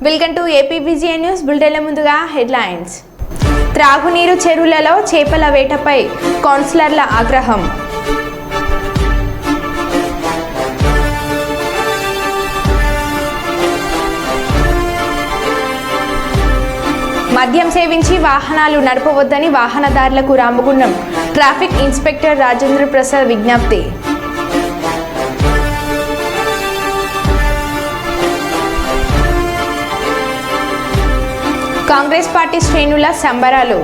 Welcome to ఏపీబీజీఏ news బులెటిన్ల ముందుగా headlines. త్రాగునీరు చెరువులలో చేపల వేటపై కౌన్సిలర్ల ఆగ్రహం. మద్యం సేవించి వాహనాలు నడపవద్దని వాహనదారులకు రామగుండం ట్రాఫిక్ ఇన్స్పెక్టర్ రాజేంద్ర ప్రసాద్ విజ్ఞప్తి. కాంగ్రెస్ పార్టీ శ్రేణుల సంబరాలు.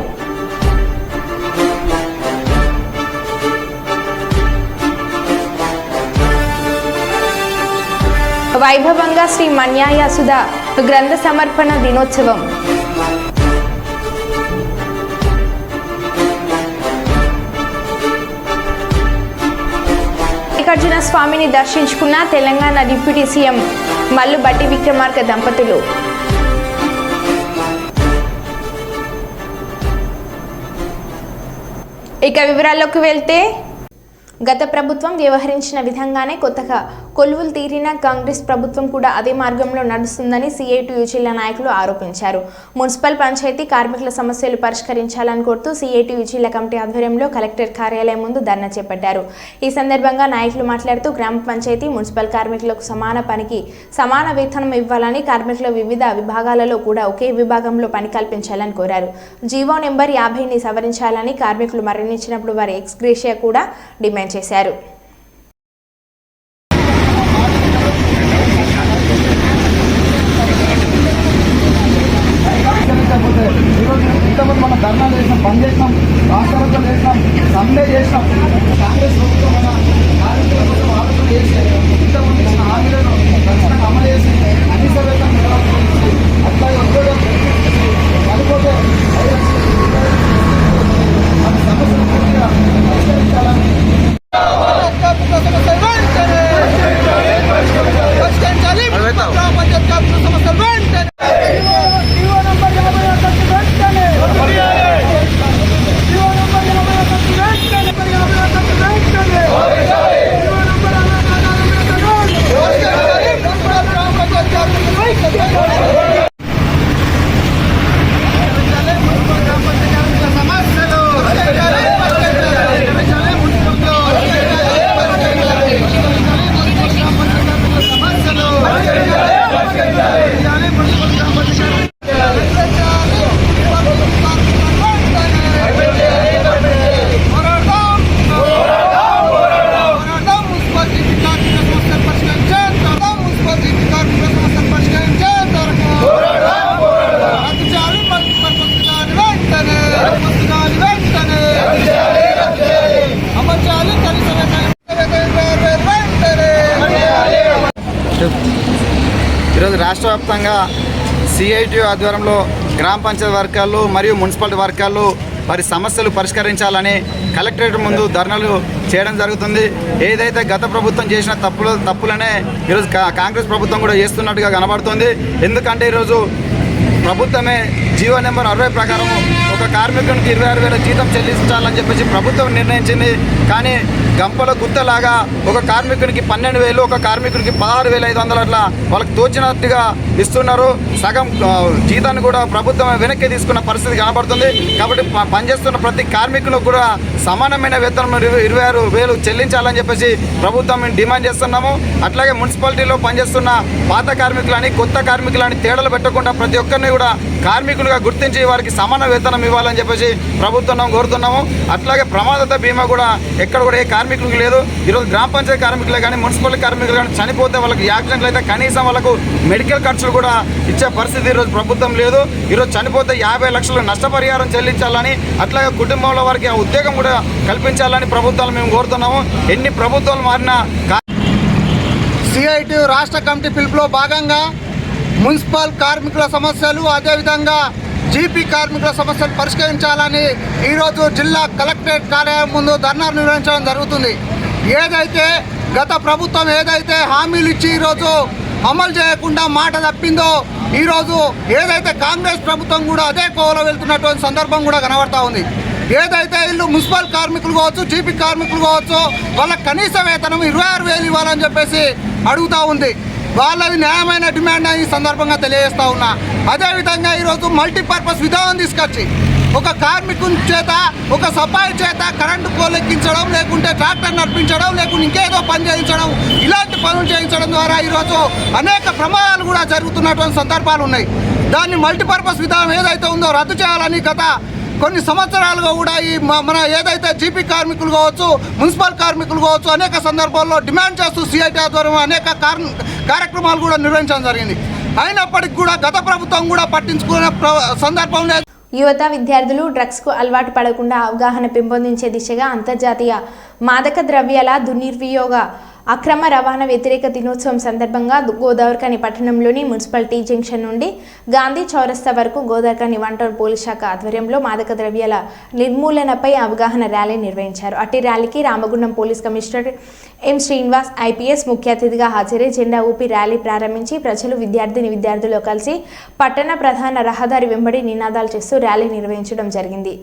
వైభవంగా శ్రీ మన్యాయసుధ గ్రంథ సమర్పణ దినోత్సవం. మల్లికార్జున స్వామిని దర్శించుకున్న తెలంగాణ డిప్యూటీ సీఎం మల్లు బట్టి విక్రమార్క దంపతులు. ఇక వివరాల్లోకి వెళ్తే, గత ప్రభుత్వం వ్యవహరించిన విధంగానే కొత్తగా కొలువులు తీరిన కాంగ్రెస్ ప్రభుత్వం కూడా అదే మార్గంలో నడుస్తుందని సిఐటియు జిల్లా నాయకులు ఆరోపించారు. మున్సిపల్ పంచాయతీ కార్మికుల సమస్యలు పరిష్కరించాలని కోరుతూ సిఐటియు జిల్లా కమిటీ ఆధ్వర్యంలో కలెక్టర్ కార్యాలయం ముందు ధర్నా చేపట్టారు. ఈ సందర్భంగా నాయకులు మాట్లాడుతూ గ్రామ పంచాయతీ, మున్సిపల్ కార్మికులకు సమాన పనికి సమాన వేతనం ఇవ్వాలని, కార్మికుల వివిధ విభాగాలలో కూడా ఒకే విభాగంలో పని కల్పించాలని కోరారు. జీవో నెంబర్ 50ని సవరించాలని, కార్మికులు మరణించినప్పుడు వారి ఎక్స్గ్రేషియా కూడా డిమాండ్ చేశారు. ఇంతమంది మనం ధర్నా చేసినాం, బంద్ చేసినాం, రాష్ట్రాలతో చేసినాం, సమ్మె చేసినాం. కాంగ్రెస్ ప్రభుత్వం మన కార్మికుల కోసం ఆలోచన చేసి ఇంతమంది ఇచ్చిన హామీలను ఖచ్చితంగా అమలు చేసి కనీస వేతనం నిలబడి అట్లాగే ఉద్యోగం పడిపోతే మన సమస్యలు పూర్తిగా పరిష్కరించాలని ఈరోజు రాష్ట్ర వ్యాప్తంగా సిఐటియు ఆధ్వర్యంలో గ్రామ పంచాయతీ వర్గాలు మరియు మున్సిపాలిటీ వర్గాలు వారి సమస్యలు పరిష్కరించాలని కలెక్టరేట్ ముందు ధర్నాలు చేయడం జరుగుతుంది. ఏదైతే గత ప్రభుత్వం చేసిన తప్పులనే ఈరోజు కాంగ్రెస్ ప్రభుత్వం కూడా చేస్తున్నట్టుగా కనబడుతుంది. ఎందుకంటే ఈరోజు ప్రభుత్వమే జీవో నెంబర్ 60 ప్రకారం ఒక కార్మికునికి 26,000 జీతం చెల్లించాలని చెప్పేసి ప్రభుత్వం నిర్ణయించింది. కానీ గంపల గుత్తలాగా ఒక కార్మికునికి 12,000, ఒక కార్మికునికి 16,500 అట్లా వాళ్ళకి తోచినట్టుగా ఇస్తున్నారు. సగం జీతాన్ని కూడా ప్రభుత్వం వెనక్కి తీసుకున్న పరిస్థితి కనబడుతుంది. కాబట్టి పనిచేస్తున్న ప్రతి కార్మికులకు కూడా సమానమైన వేతనం 26,000 చెల్లించాలని చెప్పేసి ప్రభుత్వం మేము డిమాండ్ చేస్తున్నాము. అట్లాగే మున్సిపాలిటీలో పనిచేస్తున్న పాత కార్మికులని, కొత్త కార్మికులని తేడాలు పెట్టకుండా ప్రతి ఒక్కరిని కూడా కార్మికులుగా గుర్తించి వారికి సమాన వేతనం ఇవ్వాలని చెప్పేసి ప్రభుత్వం కోరుతున్నాము. అట్లాగే ప్రమాదత బీమా కూడా ఎక్కడ కూడా ఏ కార్మికులకు లేదు. ఈరోజు గ్రామ పంచాయతీ కార్మికులే కానీ, మున్సిపల్ కార్మికులు కానీ చనిపోతే వాళ్ళకి యాక్సిడెంట్లు అయితే కనీసం వాళ్ళకు మెడికల్ ఖర్చులు కూడా ఇచ్చే పరిస్థితి ఈరోజు ప్రభుత్వం లేదు. ఈరోజు చనిపోతే 50 లక్షలు నష్టపరిహారం చెల్లించాలని, అట్లాగే కుటుంబంలో వారికి ఆ ఉద్యోగం కూడా కల్పించాలని ప్రభుత్వాలు మేము కోరుతున్నాము. ఎన్ని ప్రభుత్వాలు మారినా సిఐటియు రాష్ట్ర కమిటీ పిలుపులో భాగంగా మున్సిపల్ కార్మికుల సమస్యలు, అదేవిధంగా జీపీ కార్మికుల సమస్యలు పరిష్కరించాలని ఈరోజు జిల్లా కలెక్టరేట్ కార్యాలయం ముందు ధర్నా నిర్వహించడం జరుగుతుంది. ఏదైతే గత ప్రభుత్వం హామీలు ఇచ్చి ఈరోజు అమలు చేయకుండా మాట తప్పిందో ఈరోజు ఏదైతే కాంగ్రెస్ ప్రభుత్వం కూడా అదే కోవలో వెళ్తున్నటువంటి సందర్భం కూడా కనబడతా ఉంది. ఏదైతే వీళ్ళు మున్సిపల్ కార్మికులు కావచ్చు, జీపీ కార్మికులు కావచ్చు, వాళ్ళ కనీస వేతనం 26,000 ఇవ్వాలని చెప్పేసి అడుగుతూ ఉంది. వాళ్ళది న్యాయమైన డిమాండ్ ఈ సందర్భంగా తెలియజేస్తూ ఉన్నా. అదేవిధంగా ఈరోజు మల్టీపర్పస్ విధానం తీసుకొచ్చి ఒక కార్మికుని చేత, ఒక సఫాయి చేత కరెంటు పోలెక్కించడం, లేకుంటే ట్రాక్టర్ నడిపించడం, లేకుంటే ఇంకేదో పని చేయించడం, ఇలాంటి పనులు చేయించడం ద్వారా ఈరోజు అనేక ప్రమాదాలు కూడా జరుగుతున్నటువంటి సందర్భాలు ఉన్నాయి. దాన్ని మల్టీపర్పస్ విధానం ఏదైతే ఉందో రద్దు చేయాలని గత కొన్ని సంవత్సరాలుగా కూడా ఈ మన ఏదైతే జీపీ కార్మికులు కావచ్చు, మున్సిపల్ కార్మికులు కావచ్చు అనేక సందర్భాల్లో డిమాండ్ చేస్తూ సిఐటి ఆధ్వర్యంలో అనేక కార్యక్రమాలు కూడా నిర్వహించడం జరిగింది. అయినప్పటికీ కూడా గత ప్రభుత్వం కూడా పట్టించుకునే సందర్భం లేదు. యువత విద్యార్థులు డ్రగ్స్కు అలవాటు పడకుండా అవగాహన పెంపొందించే దిశగా అంతర్జాతీయ మాదక ద్రవ్యాల దుర్వినియోగ అక్రమ రవాణా వ్యతిరేక దినోత్సవం సందర్భంగా గోదావరిఖని పట్టణంలోని మున్సిపాలిటీ జంక్షన్ నుండి గాంధీ చౌరస్తా వరకు గోదావరిఖని వన్ టౌన్ పోలీస్ శాఖ ఆధ్వర్యంలో మాదక ద్రవ్యాల నిర్మూలనపై అవగాహన ర్యాలీ నిర్వహించారు. అట్టి ర్యాలీకి Ramagundam police commissioner M Srinivas IPS ముఖ్య అతిథిగా హాజరై జెండా ఊపి ర్యాలీ ప్రారంభించి ప్రజలు విద్యార్థులు కలిసి పట్టణ ప్రధాన రహదారి వెంబడి నినాదాలు చేస్తూ ర్యాలీ నిర్వహించడం జరిగింది.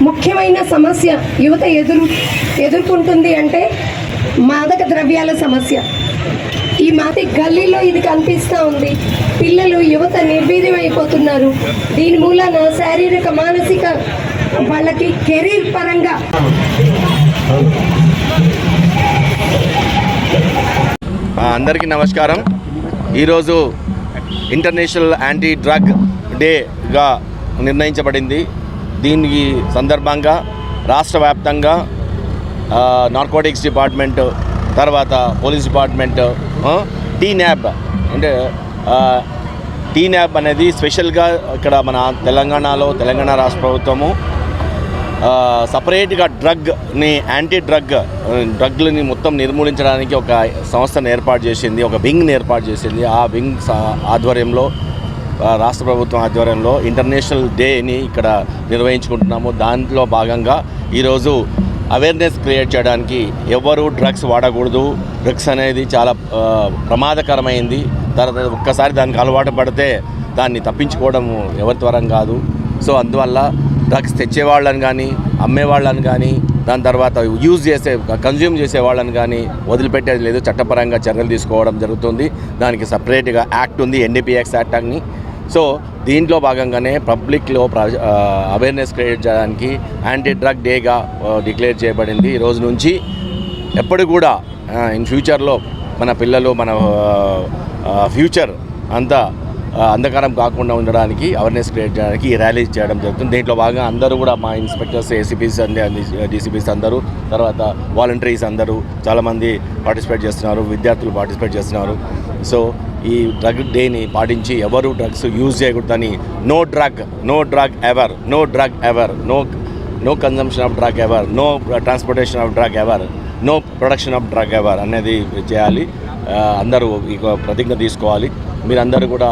ముఖ్యమైన సమస్య యువత ఎదుర్కొంటుంది అంటే మాదక ద్రవ్యాల సమస్య. ఈ మాది గల్లీలో ఇది కనిపిస్తూ ఉంది. పిల్లలు యువత నిర్వీర్యం అయిపోతున్నారు. దీని మూలన శారీరక మానసిక వాళ్ళకి కెరీర్ పరంగా అందరికీ నమస్కారం. ఈరోజు ఇంటర్నేషనల్ యాంటీ డ్రగ్ డేగా నిర్ణయించబడింది. దీనికి సందర్భంగా రాష్ట్ర వ్యాప్తంగా నార్కోటిక్స్ డిపార్ట్మెంట్, తర్వాత పోలీస్ డిపార్ట్మెంట్, టీన్యాబ్ అంటే టీన్యాబ్ అనేది స్పెషల్గా ఇక్కడ మన తెలంగాణ రాష్ట్ర ప్రభుత్వము సపరేట్గా యాంటీ డ్రగ్లని మొత్తం నిర్మూలించడానికి ఒక సంస్థను ఏర్పాటు చేసింది, ఒక వింగ్ని ఏర్పాటు చేసింది. ఆ వింగ్ ఆధ్వర్యంలో రాష్ట్ర ప్రభుత్వం ఆధ్వర్యంలో ఇంటర్నేషనల్ డేని ఇక్కడ నిర్వహించుకుంటున్నాము. దాంట్లో భాగంగా ఈరోజు అవేర్నెస్ క్రియేట్ చేయడానికి ఎవరు డ్రగ్స్ వాడకూడదు, డ్రగ్స్ అనేది చాలా ప్రమాదకరమైంది, తర్వాత ఒక్కసారి దానికి అలవాటు పడితే దాన్ని తప్పించుకోవడం ఎవరి తరం కాదు. సో అందువల్ల డ్రగ్స్ తెచ్చేవాళ్ళని కానీ, అమ్మేవాళ్ళని కానీ, దాని తర్వాత కన్జ్యూమ్ చేసే వాళ్ళని కానీ వదిలిపెట్టేది లేదు. చట్టపరంగా చర్యలు తీసుకోవడం జరుగుతుంది. దానికి సపరేట్గా యాక్ట్ ఉంది, ఎన్డీపీఎక్స్ యాక్ట్ అని. సో దీంట్లో భాగంగానే పబ్లిక్లో అవేర్నెస్ క్రియేట్ చేయడానికి యాంటీ డ్రగ్ డేగా డిక్లేర్ చేయబడింది. ఈ రోజు నుంచి ఎప్పుడు కూడా ఇన్ ఫ్యూచర్లో మన పిల్లలు, మన ఫ్యూచర్ అంతా అంధకారం కాకుండా ఉండడానికి అవేర్నెస్ క్రియేట్ చేయడానికి ఈ ర్యాలీ చేయడం జరుగుతుంది. దీంట్లో భాగంగా అందరూ కూడా మా ఇన్స్పెక్టర్స్, ఏసీపీస్ డీసీపీస్ అందరూ, తర్వాత వాలంటీర్స్ అందరూ చాలామంది పార్టిసిపేట్ చేస్తున్నారు, విద్యార్థులు పార్టిసిపేట్ చేస్తున్నారు. సో ఈ డ్రగ్ డేని పాటించి ఎవరు డ్రగ్స్ యూజ్ చేయకూడదని no drug ever, no consumption of drug ever, no transportation of drug ever, no production of drug ever అనేది చేయాలి. అందరూ ఈ ప్రతిజ్ఞ తీసుకోవాలి. మీరందరూ కూడా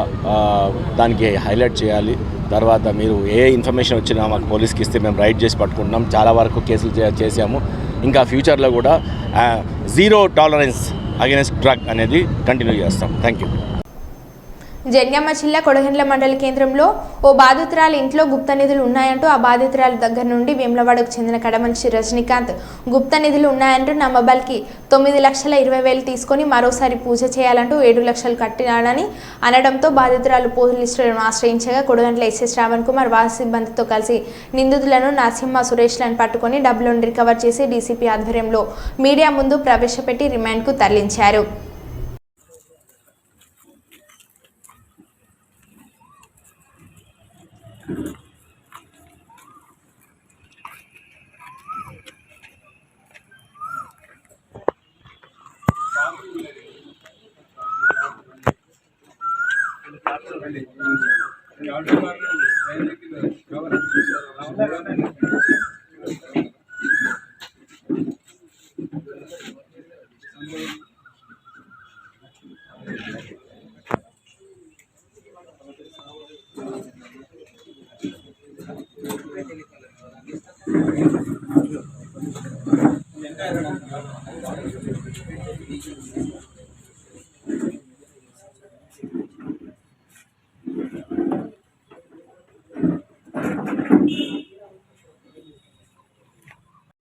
దానికి హైలైట్ చేయాలి. తర్వాత మీరు ఏ ఇన్ఫర్మేషన్ వచ్చినా మాకు పోలీస్కి ఇస్తే మేము రైడ్ చేసి పట్టుకుంటున్నాం. చాలా వరకు కేసులు చేసాము. ఇంకా ఫ్యూచర్లో కూడా జీరో టాలరెన్స్ అగైనెస్ట్ డ్రగ్ అనేది కంటిన్యూ చేస్తాం. Thank you. జన్యామ జిల్లా కొడగండ్ల మండల కేంద్రంలో ఓ బాధితురాలి ఇంట్లో గుప్త నిధులు ఉన్నాయంటూ ఆ బాధితురాలి దగ్గర నుండి వేములవాడకు చెందిన కడమనిషి రజనీకాంత్ గుప్త నిధులు ఉన్నాయంటూ నా మొబైల్కి 9,20,000 తీసుకొని మరోసారి పూజ చేయాలంటూ 7 లక్షలు కట్టినాడని అనడంతో బాధితురాలు పోలీసులను ఆశ్రయించగా కొడగండ్ల ఎస్ఐ శ్రావణ్ కుమార్ వాహన సిబ్బందితో కలిసి నిందితులను నరసింహ, సురేష్లను పట్టుకొని డబ్బులను రికవర్ చేసి డీసీపీ ఆధ్వర్యంలో మీడియా ముందు ప్రవేశపెట్టి రిమాండ్కు తరలించారు.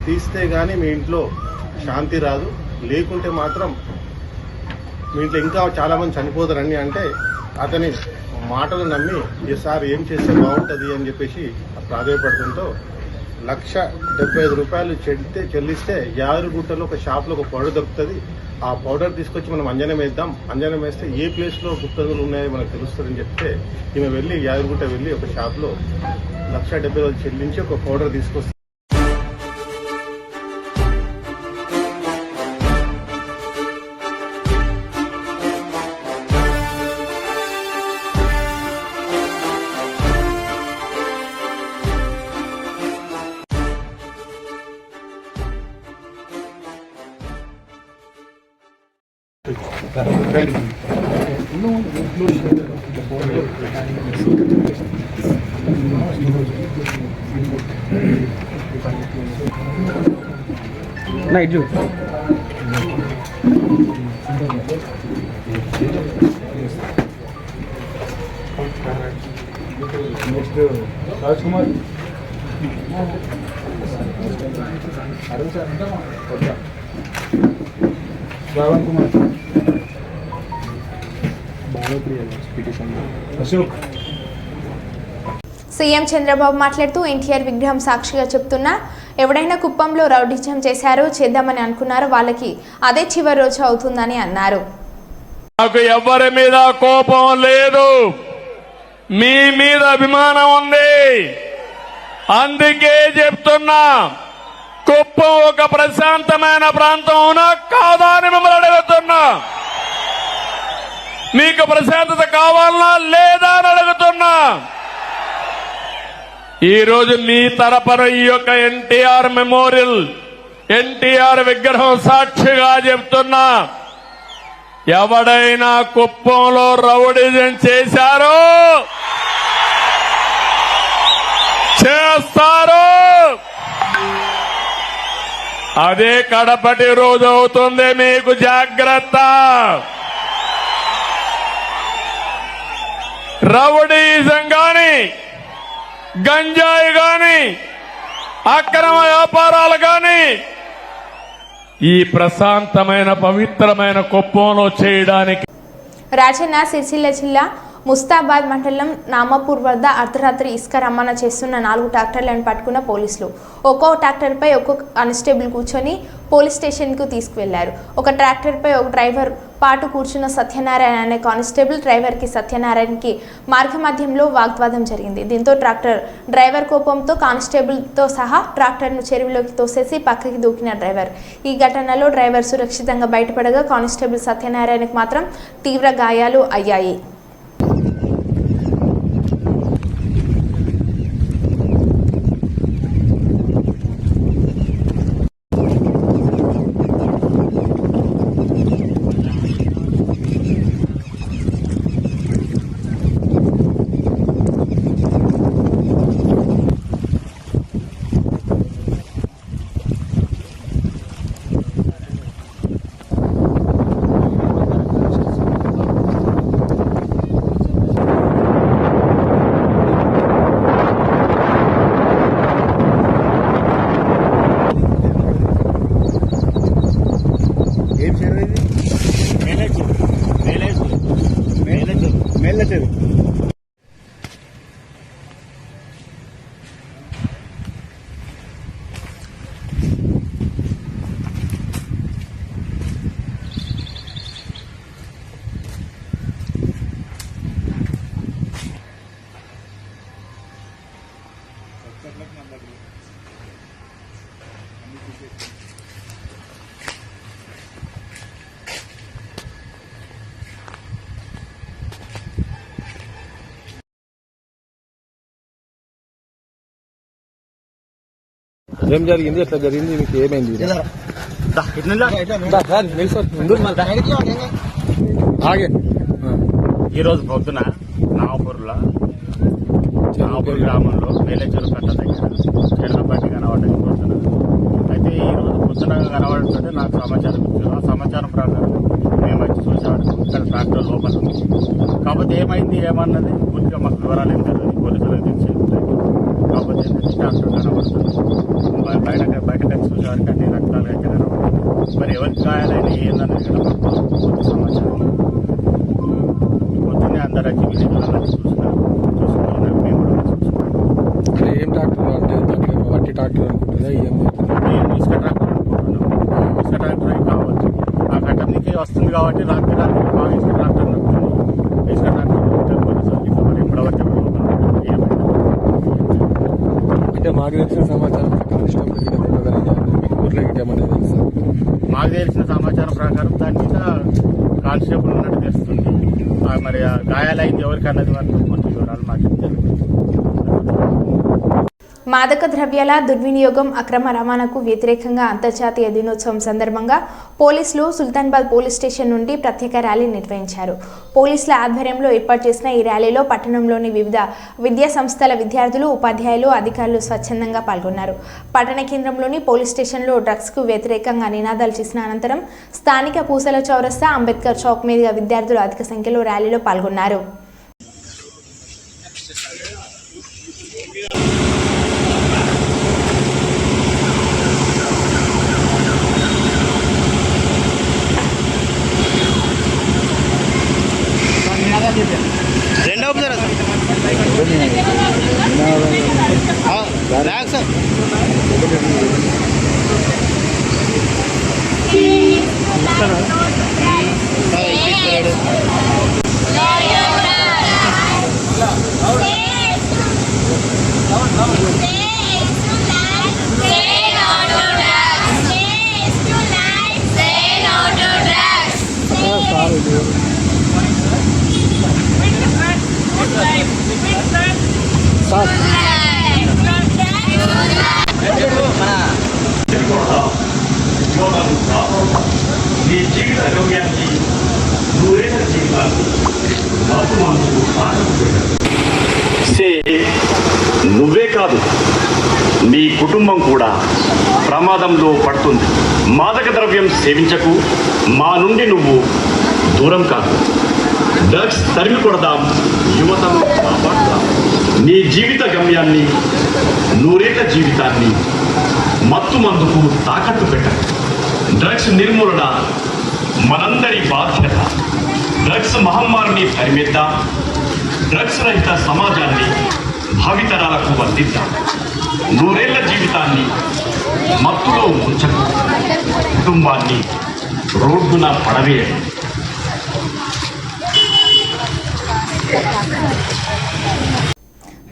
తీస్తే గానీ మీ ఇంట్లో శాంతి రాదు, లేకుంటే మాత్రం మీ ఇంట్లో ఇంకా చాలా మంది చనిపోతారని అంటే అతని మాటలు నమ్మి ఈసారి ఏం చేస్తే బాగుంటుంది అని చెప్పేసి ప్రాధాయపడుతుంటూ 1,75,000 చెల్లిస్తే యాదగిరిగుట్టలో ఒక షాప్లో ఒక పౌడర్ దొరుకుతుంది. ఆ పౌడర్ తీసుకొచ్చి మనం అంజనం వేద్దాం, అంజనం వేస్తే ఏ ప్లేస్లో గుప్తదులు ఉన్నాయో మనకు తెలుస్తుందని చెప్తే ఈమె వెళ్ళి యాదగిరిగుట్ట వెళ్ళి ఒక షాప్లో 1,70,000 చెల్లించి ఒక పౌడర్ తీసుకొస్తే రాజ్కుమార్ శ్రావణ్ కుమార్ అశోక్. సీఎం చంద్రబాబు మాట్లాడుతూ ఎన్టీఆర్ విగ్రహం సాక్షిగా చెప్తున్నా ఎవడైనా కుప్పంలో రౌడీజం చేశారో చేద్దామని అనుకున్నారో వాళ్ళకి అదే చివరి రోజు అవుతుందని అన్నారు. నాకు ఎవరి మీద కోపం లేదు, మీ మీద అభిమానం ఉంది. అందుకే చెప్తున్నా, కుప్పం ఒక ప్రశాంతమైన ప్రాంతం అవునా కాదా అని మిమ్మల్ని అడుగుతున్నా. మీకు ప్రశాంతత కావాలనా లేదా అని అడుగుతున్నా. ఈ రోజు మీ తరపున ఈ యొక్క ఎన్టీఆర్ మెమోరియల్, ఎన్టీఆర్ విగ్రహం సాక్షిగా చెప్తున్నా, ఎవడైనా కుప్పంలో రౌడీజం చేశారో చేస్తారో అదే కడపటి రోజు అవుతుంది. మీకు జాగ్రత్త. రౌడీజం గాని, గంజాయి గాని, అక్రమ వ్యాపారాలు గాని ఈ ప్రశాంతమైన పవిత్రమైన కుప్పంలో చేయడానికి రాజన్న సిరిసిల్ల జిల్లా ముస్తాబాద్ మండలం నామాపూర్ వద్ద అర్ధరాత్రి ఇసుక రవాణా చేస్తున్న 4 ట్రాక్టర్లను పట్టుకున్న పోలీసులు ఒక్కో ట్రాక్టర్పై ఒక్కొక్క కానిస్టేబుల్ కూర్చొని పోలీస్ స్టేషన్కు తీసుకువెళ్లారు. ఒక ట్రాక్టర్పై ఒక డ్రైవర్ పాటు కూర్చున్న సత్యనారాయణ అనే కానిస్టేబుల్ డ్రైవర్కి సత్యనారాయణకి మార్గమధ్యంలో వాగ్వాదం జరిగింది. దీంతో ట్రాక్టర్ డ్రైవర్ కోపంతో కానిస్టేబుల్తో సహా ట్రాక్టర్ను చెరువులోకి తోసేసి పక్కకి దూకిన డ్రైవర్. ఈ ఘటనలో డ్రైవర్ సురక్షితంగా బయటపడగా కానిస్టేబుల్ సత్యనారాయణకు మాత్రం తీవ్ర గాయాలు అయ్యాయి. ఏం జరిగింది, ఎట్లా జరిగింది, మీకు ఏమైంది? ఈరోజు పొద్దున నాగపూర్ గ్రామంలో మేలేచూరు కట్ట దగ్గర చెల్లపట్టి కనబడ్డది పొద్దున. అయితే ఈరోజు పొద్దున కనబడుతుంటే నాకు సమాచారం ఇచ్చారు. ఆ సమాచారం ప్రకారం మేము వచ్చి చూసాము. ఇక్కడ ట్రాక్టర్ లోపల ఉంది. కాకపోతే ఏమైంది ఏమన్నది పూర్తిగా మాకు వివరాలు ఏం తెలియదు. పోలీసులకు తెలిసి కాకపోతే ఏంటంటే ట్రాక్టర్ కనబడుతుంది. బయట చూసేవారికి అన్ని రకాలుగా అయితే కనబడుతుంది. మరి ఎవరికి గాయాలైనా ఏందన్నది కూడా మాకు పూర్తి సమాచారం. పొద్దున్నే అందరూ వచ్చి విలేజ్లలో చూసుకున్నారు. మేము కూడా చూసుకున్నాం. ఏం ట్రాక్టర్ అంటే వట్టి ట్రాక్టర్ అనుకుంటుందా? మేము ఇసుక ట్రాక్టర్ అనుకుంటున్నాం. ఇసుక ట్రాక్టర్ కావచ్చు. ఆ ఘటనకి వస్తుంది కాబట్టి రాత్రి బాగా ఇసుక ట్రాక్టర్ నడుపుతుంది. ఇసుక ట్రాక్టర్ పోలీసు మరి ఎప్పుడవచ్చే అంటే మాకు తెలిసిన సమాచారం మాకు తెలిసిన సమాచారం ప్రకారం దాని మీద కానిస్టేబుల్ ఉన్నట్టు తెలుస్తుంది. మరి గాయాలైంది ఎవరికి అన్నది మాత్రం పూర్తి వివరాలు మాకు తెలుస్తుంది. మాదక ద్రవ్యాల దుర్వినియోగం అక్రమ రవాణాకు వ్యతిరేకంగా అంతర్జాతీయ దినోత్సవం సందర్భంగా పోలీసులు సుల్తాన్బాద్ పోలీస్ స్టేషన్ నుండి ప్రత్యేక ర్యాలీ నిర్వహించారు. పోలీసుల ఆధ్వర్యంలో ఏర్పాటు చేసిన ఈ ర్యాలీలో పట్టణంలోని వివిధ విద్యా సంస్థల విద్యార్థులు, ఉపాధ్యాయులు, అధికారులు స్వచ్ఛందంగా పాల్గొన్నారు. పట్టణ కేంద్రంలోని పోలీస్ స్టేషన్లో డ్రగ్స్కు వ్యతిరేకంగా నినాదాలు చేసిన అనంతరం స్థానిక పూసల చౌరస్తా, అంబేద్కర్ చౌక్ మీదుగా విద్యార్థులు అధిక సంఖ్యలో ర్యాలీలో పాల్గొన్నారు. నువ్వే కాదు, నీ కుటుంబం కూడా ప్రమాదంలో పడుతుంది. మాదక ద్రవ్యం సేవించకు, మా నుండి నువ్వు దూరం కాదు. డ్రగ్స్ తరిమి కొడదాం, యువతను కాపాడుదాం. నీ జీవిత గమ్యాన్ని, నూరేళ్ల జీవితాన్ని మత్తు మందుకు తాకట్టు పెట్టకు. డ్రగ్స్ నిర్మూలన మనందరి బాధ్యత. డ్రగ్స్ మహమ్మారిని తరిమేద్దాం. డ్రగ్స్ రహిత సమాజాన్ని భావితరాలకు అందిద్దాం. 100 ఏళ్ల జీవితాన్ని మత్తులో ఉంచకు, కుటుంబాన్ని రోడ్డున పడవేయండి.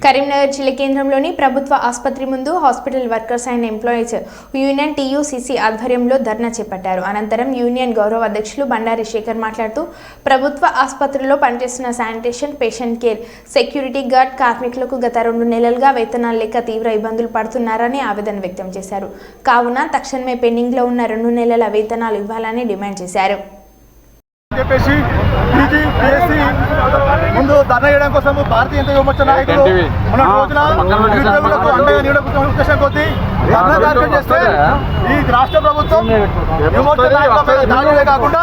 కరీంనగర్ జిల్లా కేంద్రంలోని ప్రభుత్వ ఆసుపత్రి ముందు hospital workers and employees union TUCC ఆధ్వర్యంలో ధర్నా చేపట్టారు. అనంతరం యూనియన్ గౌరవ అధ్యక్షులు బండారి శేఖర్ మాట్లాడుతూ ప్రభుత్వ ఆసుపత్రిలో పనిచేస్తున్న sanitation, patient care, security guard కార్మికులకు గత 2 నెలలుగా వేతనాలు లేక తీవ్ర ఇబ్బందులు పడుతున్నారని ఆవేదన వ్యక్తం చేశారు. కావున తక్షణమే పెండింగ్లో ఉన్న 2 నెలల వేతనాలు ఇవ్వాలని డిమాండ్ చేశారు. చెప్పేసి PG, PSC ముందు ధర్నా చేయడం కోసం భారతీయ జనతా యువమోర్చా నాయకులు మన రోజున నిరుద్యోగులకు అండగా నిలబడుతున్న ఉద్దేశం కొద్దీ ధర్నా కార్యక్రమం చేస్తే ఈ రాష్ట్ర ప్రభుత్వం యువమోర్చా నాయకుల మీద దాడులే కాకుండా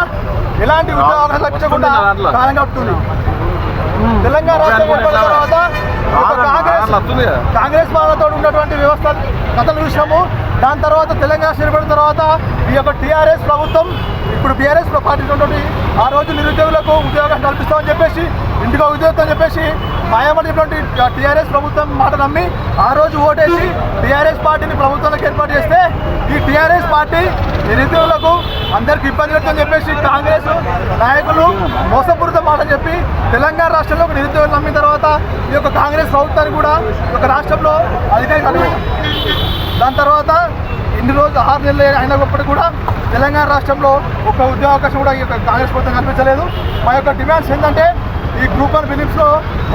ఎలాంటి ఉద్యోగ అవకాశాలు లభించకుండా కాలం గడుపుతుంది. తెలంగాణ రాష్ట్రం ఏర్పడిన తర్వాత కాంగ్రెస్ వాళ్ళతో ఉన్నటువంటి వ్యవస్థ కథలు చూసినాము. దాని తర్వాత తెలంగాణ ఏర్పడిన తర్వాత ఈ యొక్క TRS ప్రభుత్వం ఇప్పుడు BRS పార్టీ ఉన్నటువంటి ఆ రోజు నిరుద్యోగులకు ఉద్యోగాలు కల్పిస్తామని చెప్పేసి, ఇంటికి ఉద్యోగం అని చెప్పేసి మాయమడినటువంటి TRS ప్రభుత్వం మాట నమ్మి ఆ రోజు ఓటేసి TRS పార్టీని ప్రభుత్వంలోకి ఏర్పాటు చేస్తే ఈ TRS పార్టీ నిరుద్యోగులకు అందరికి ఇబ్బంది పెడుతుందని చెప్పేసి కాంగ్రెస్ నాయకులు మోసపూరిత మాట చెప్పి తెలంగాణ రాష్ట్రంలో నిరుద్యోగులు నమ్మిన తర్వాత ఈ యొక్క కాంగ్రెస్ ప్రభుత్వాన్ని కూడా ఒక రాష్ట్రంలో అధికారి కలిగారు. దాని తర్వాత ఇన్ని రోజులు 6 నెలలు అయినప్పటికీ కూడా తెలంగాణ రాష్ట్రంలో ఒక ఉద్యోగ అవకాశం కూడా ఈ యొక్క కాంగ్రెస్ ప్రభుత్వం కల్పించలేదు. మా యొక్క డిమాండ్స్ ఏంటంటే ఈ గ్రూప్ 1 ఫిలిమ్స్లో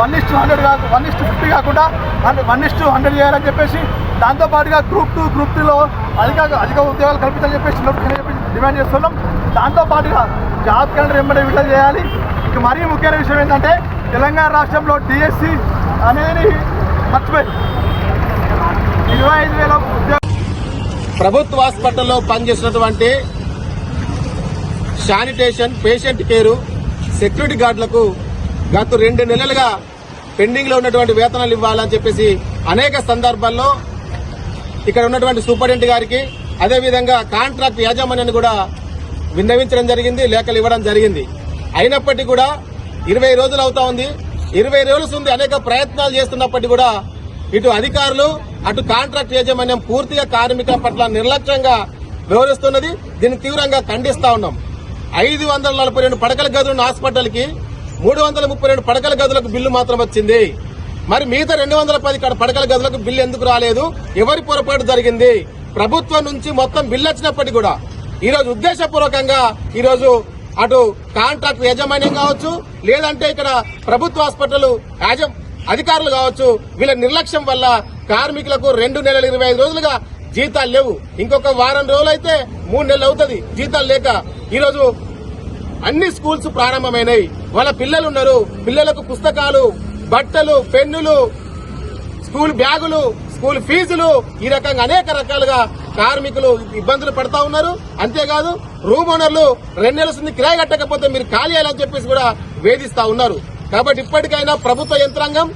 1:50 కాకుండా 1:100 చేయాలని చెప్పేసి, దాంతోపాటుగా గ్రూప్ 2, గ్రూప్ 3లో అధిక ఉద్యోగాలు కల్పించాలని చెప్పేసి డిమాండ్ చేస్తున్నాం. దాంతోపాటుగా జాబ్ క్యాలెండర్ వెంబడి విడుదల చేయాలి. ఇక మరీ ముఖ్యమైన విషయం ఏంటంటే తెలంగాణ రాష్ట్రంలో DSC అనేది మర్చిపోయి 25,000 ఉద్యోగాలు ప్రభుత్వ హాస్పిటల్లో పనిచేసినటువంటి శానిటేషన్, పేషెంట్ కేరు, సెక్యూరిటీ గార్డులకు గత 2 నెలలుగా పెండింగ్ లో ఉన్నటువంటి వేతనాలు ఇవ్వాలని చెప్పేసి అనేక సందర్భాల్లో ఇక్కడ ఉన్నటువంటి సూపరింటెండెంట్ గారికి, అదేవిధంగా కాంట్రాక్ట్ యాజమాన్యాన్ని కూడా విన్నవించడం జరిగింది, లేఖలు ఇవ్వడం జరిగింది. అయినప్పటికీ కూడా 20 రోజులు అవుతా ఉంది. 20 రోజుల నుండి అనేక ప్రయత్నాలు చేస్తున్నప్పటికీ కూడా ఇటు అధికారులు, అటు కాంట్రాక్ట్ యాజమాన్యం పూర్తిగా కార్మికుల పట్ల నిర్లక్ష్యంగా వ్యవహరిస్తున్నది. దీన్ని తీవ్రంగా ఖండిస్తా ఉన్నాం. 542 పడకల గదులున్న హాస్పిటల్ కి 332 పడకల గదులకు బిల్లు మాత్రం వచ్చింది. మరి మిగతా 210 పడకల గదులకు బిల్లు ఎందుకు రాలేదు? ఎవరి పొరపాటు జరిగింది? ప్రభుత్వం నుంచి మొత్తం బిల్లు వచ్చినప్పటికీ కూడా ఈరోజు ఉద్దేశపూర్వకంగా ఈరోజు అటు కాంట్రాక్ట్ యాజమాన్యం కావచ్చు, లేదంటే ఇక్కడ ప్రభుత్వ హాస్పిటల్ అధికారులు కావచ్చు, వీళ్ళ నిర్లక్ష్యం వల్ల కార్మికులకు 2 నెలల 25 రోజులుగా జీతాలు లేవు. ఇంకొక వారం రోజులు అయితే 3 నెలలు అవుతుంది జీతాలు లేక. ఈరోజు అన్ని స్కూల్స్ ప్రారంభమైనాయి. వాళ్ళ పిల్లలు ఉన్నారు. పిల్లలకు పుస్తకాలు, బట్టలు, పెన్నులు, స్కూల్ బ్యాగులు, స్కూల్ ఫీజులు, ఈ రకంగా అనేక రకాలుగా కార్మికులు ఇబ్బందులు పడతా ఉన్నారు. అంతేకాదు రూమ్ ఓనర్లు 2 నెలల నుంచి కిరాయి కట్టకపోతే మీరు ఖాళీ చేయాలని చెప్పేసి కూడా వేధిస్తా ఉన్నారు. కాబట్టి ఇప్పటికైనా ప్రభుత్వ యంత్రాంగం,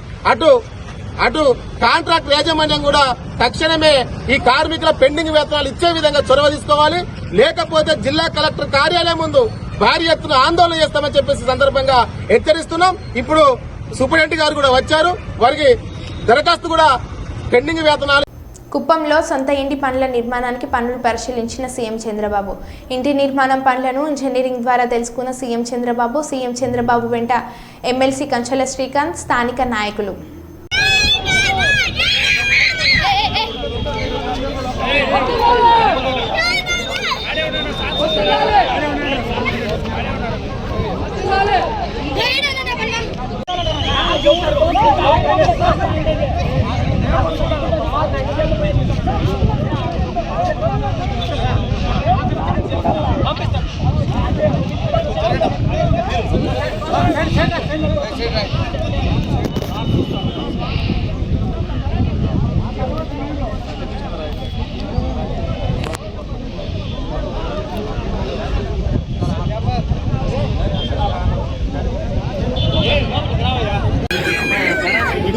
అటు కాంట్రాక్ట్ యాజమాన్యం కూడా తక్షణమే ఈ కార్మికుల పెండింగ్ వేతనాలు ఇచ్చే విధంగా చొరవ తీసుకోవాలి. లేకపోతే జిల్లా కలెక్టర్ కార్యాలయం ముందు భారీ ఎత్తున ఆందోళన చేస్తామని చెప్పేసి సందర్భంగా హెచ్చరిస్తున్నాం. ఇప్పుడు సూపరింటెండెంట్ గారు కూడా వచ్చారు. వారికి దరఖాస్తు కూడా పెండింగ్ వేతనాలు. కుప్పంలో సొంత ఇంటి పనుల నిర్మాణానికి పనులు పరిశీలించిన సీఎం చంద్రబాబు. ఇంటి నిర్మాణం పనులను ఇంజనీరింగ్ ద్వారా తెలుసుకున్న సీఎం చంద్రబాబు వెంట ఎమ్మెల్సీ కంచెల శ్రీకాంత్, స్థానిక నాయకులు.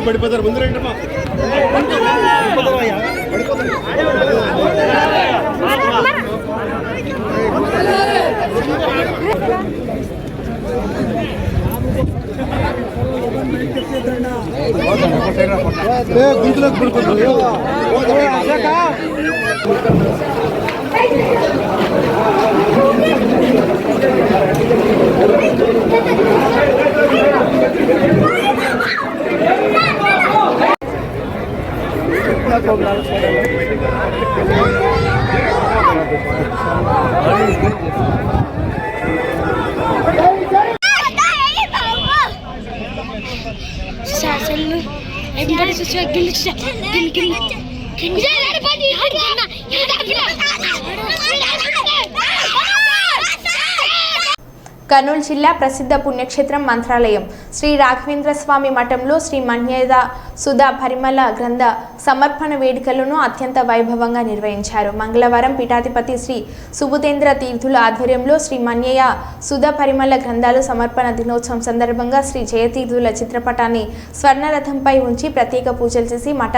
పడిపోతారు ముందు రండి. కర్నూలు జిల్లా ప్రసిద్ధ పుణ్యక్షేత్రం మంత్రాలయం శ్రీ రాఘవేంద్ర స్వామి మఠంలో శ్రీ మన్యేద సుధా పరిమళ గ్రంథ సమర్పణ వేడుకలను అత్యంత వైభవంగా నిర్వహించారు. మంగళవారం పీఠాధిపతి శ్రీ సుబుధేంద్ర తీర్థుల ఆధ్వర్యంలో శ్రీ మన్యేయ సుధా పరిమళ గ్రంథాలు సమర్పణ దినోత్సవం సందర్భంగా శ్రీ జయతీర్థుల చిత్రపటాన్ని స్వర్ణరథంపై ఉంచి ప్రత్యేక పూజలు చేసి మఠ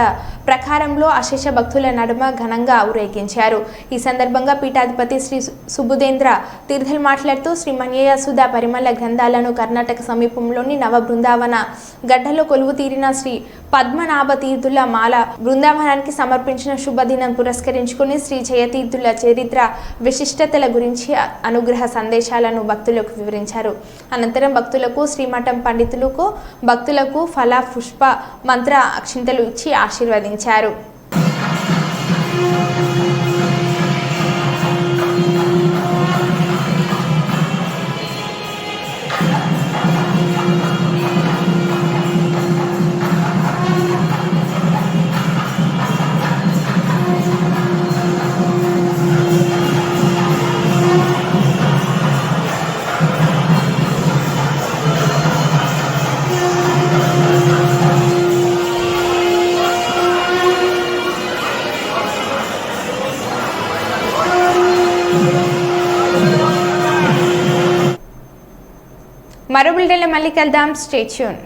ప్రకారంలో అశేష భక్తుల నడుమ ఘనంగా ఊరేగించారు. ఈ సందర్భంగా పీఠాధిపతి శ్రీ సుబుధేంద్ర తీర్థులు మాట్లాడుతూ శ్రీ మన్యేయ సుధా పరిమళ గ్రంథాలను కర్ణాటక సమీపంలోని నవ బృందావన గడ్డలో కొలువు తీరిన శ్రీ పద్మనాభ తీర్థుల మాల బృందావనానికి సమర్పించిన శుభదినం పురస్కరించుకుని శ్రీ జయతీర్థుల చరిత్ర విశిష్టతల గురించి అనుగ్రహ సందేశాలను భక్తులకు వివరించారు. అనంతరం భక్తులకు శ్రీమఠం పండితులకు భక్తులకు ఫల పుష్ప మంత్ర అక్షింతలు ఇచ్చి ఆశీర్వదించారు. మరో బులెటిన్లో మళ్ళీ కలుద్దాం. Stay tune.